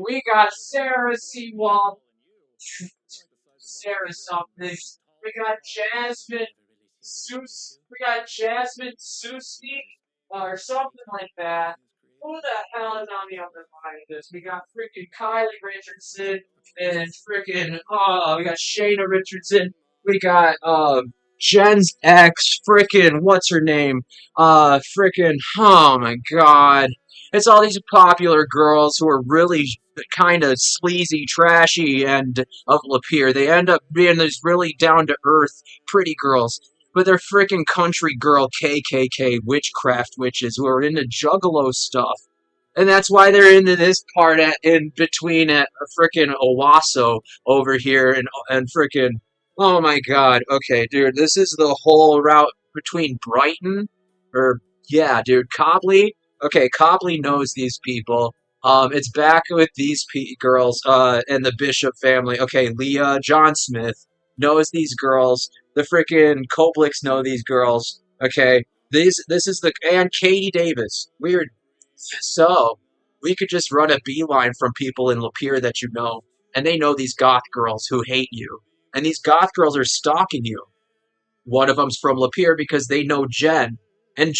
We got Sarah Seawald, Sarah something. We got Jasmine We got Jasmine Suski, or something like that. Who the hell is on the other line of this? We got freaking Kylie Richardson and freaking we got Shayna Richardson. We got Jen's ex, freaking what's her name? Freaking oh my god. It's all these popular girls who are really kind of sleazy, trashy, and of Lapeer. They end up being these really down to earth, pretty girls. But they're freaking country girl KKK witchcraft witches who are into juggalo stuff. And that's why they're into this part in between at freaking Owasso over here and freaking. Oh my god. Okay, dude, this is the whole route between Brighton or yeah, dude, Copley. Okay, Copley knows these people. It's back with these girls, and the Bishop family. Okay, Leah John Smith knows these girls. The freaking Kobliks know these girls. Okay, this is and Katie Davis. Weird. So we could just run a beeline from people in Lapeer that you know, and they know these goth girls who hate you, and these goth girls are stalking you. One of them's from Lapeer because they know Jen and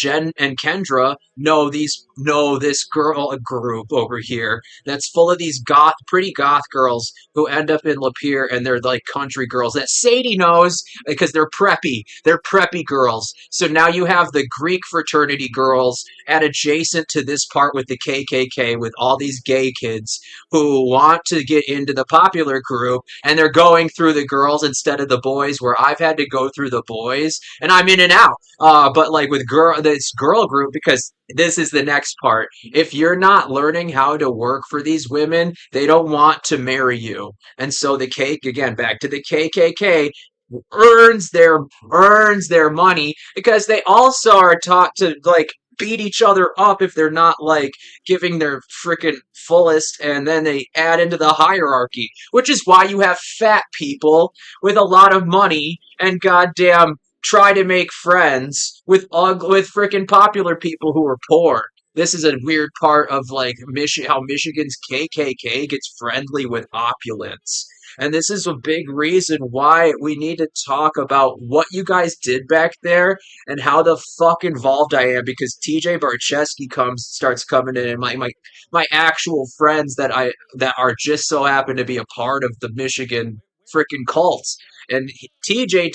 Kendra know this girl group over here that's full of these pretty goth girls who end up in Lapeer, and they're like country girls that Sadie knows because they're preppy. They're preppy girls. So now you have the Greek fraternity girls at adjacent to this part with the KKK with all these gay kids who want to get into the popular group, and they're going through the girls instead of the boys, where I've had to go through the boys, and I'm in and out. But like with this girl group, because this is the next part. If you're not learning how to work for these women, they don't want to marry you. And so the cake again, back to the KKK, earns their money because they also are taught to like beat each other up if they're not like giving their freaking fullest, and then they add into the hierarchy, which is why you have fat people with a lot of money and goddamn try to make friends with freaking popular people who are poor. This is a weird part of like how Michigan's KKK gets friendly with opulence. And this is a big reason why we need to talk about what you guys did back there and how the fuck involved I am, because TJ Barczewski starts coming in, and my actual friends that are just so happen to be a part of the Michigan freaking cults. And TJ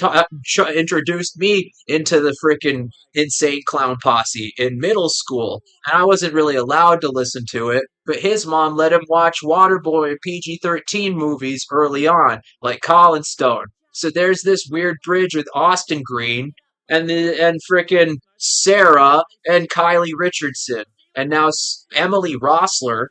introduced me into the freaking Insane Clown Posse in middle school, and I wasn't really allowed to listen to it, but his mom let him watch Waterboy and PG-13 movies early on, like Colin Stone. So there's this weird bridge with Austin Green and freaking Sarah and Kylie Richardson, and now Emily Rossler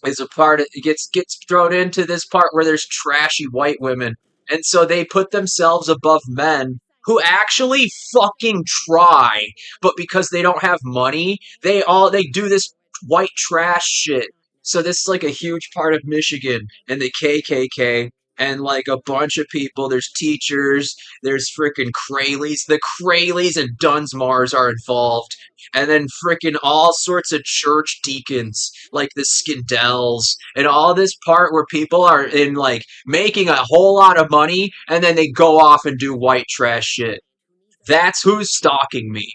is a part of, gets thrown into this part where there's trashy white women, and so they put themselves above men who actually fucking try, but because they don't have money, they do this white trash shit. So this is like a huge part of Michigan and the KKK and like a bunch of people. There's teachers, there's freaking Crayleys. The Crayleys and Dunsmars are involved. And then freaking all sorts of church deacons, like the Skindells, and all this part where people are in like making a whole lot of money, and then they go off and do white trash shit. That's who's stalking me.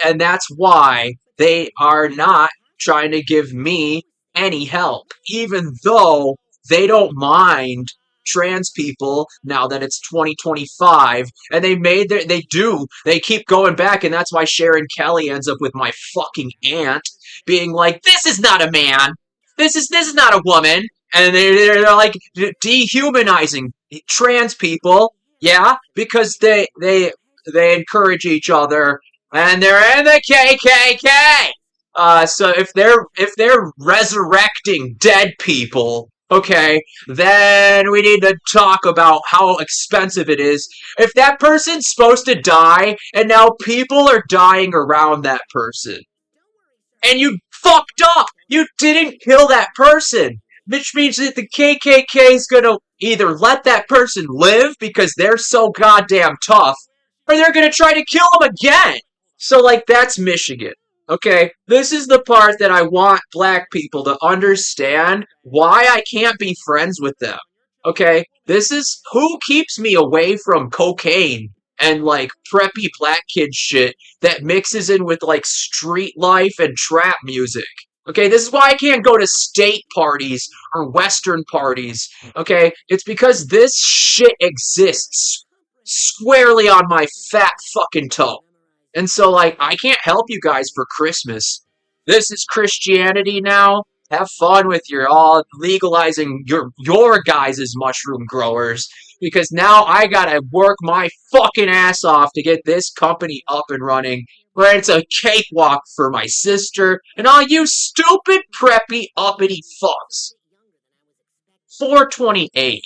And that's why they are not trying to give me any help, even though they don't mind trans people now that it's 2025, and they keep going back, and that's why Sharon Kelly ends up with my fucking aunt being like, this is not a man, this is not a woman, and they're like dehumanizing trans people, yeah, because they encourage each other, and they're in the KKK. So if they're resurrecting dead people, okay, then we need to talk about how expensive it is. If that person's supposed to die, and now people are dying around that person, and you fucked up, you didn't kill that person, which means that the KKK is gonna either let that person live because they're so goddamn tough, or they're gonna try to kill him again. So, like, that's Michigan. Okay, this is the part that I want black people to understand why I can't be friends with them. Okay, this is who keeps me away from cocaine and like preppy black kid shit that mixes in with like street life and trap music. Okay, this is why I can't go to state parties or Western parties. Okay, it's because this shit exists squarely on my fat fucking toe. And so, like, I can't help you guys for Christmas. This is Christianity now. Have fun with your all legalizing your guys' mushroom growers because now I gotta work my fucking ass off to get this company up and running. Where it's a cakewalk for my sister and all you stupid preppy uppity fucks. 428.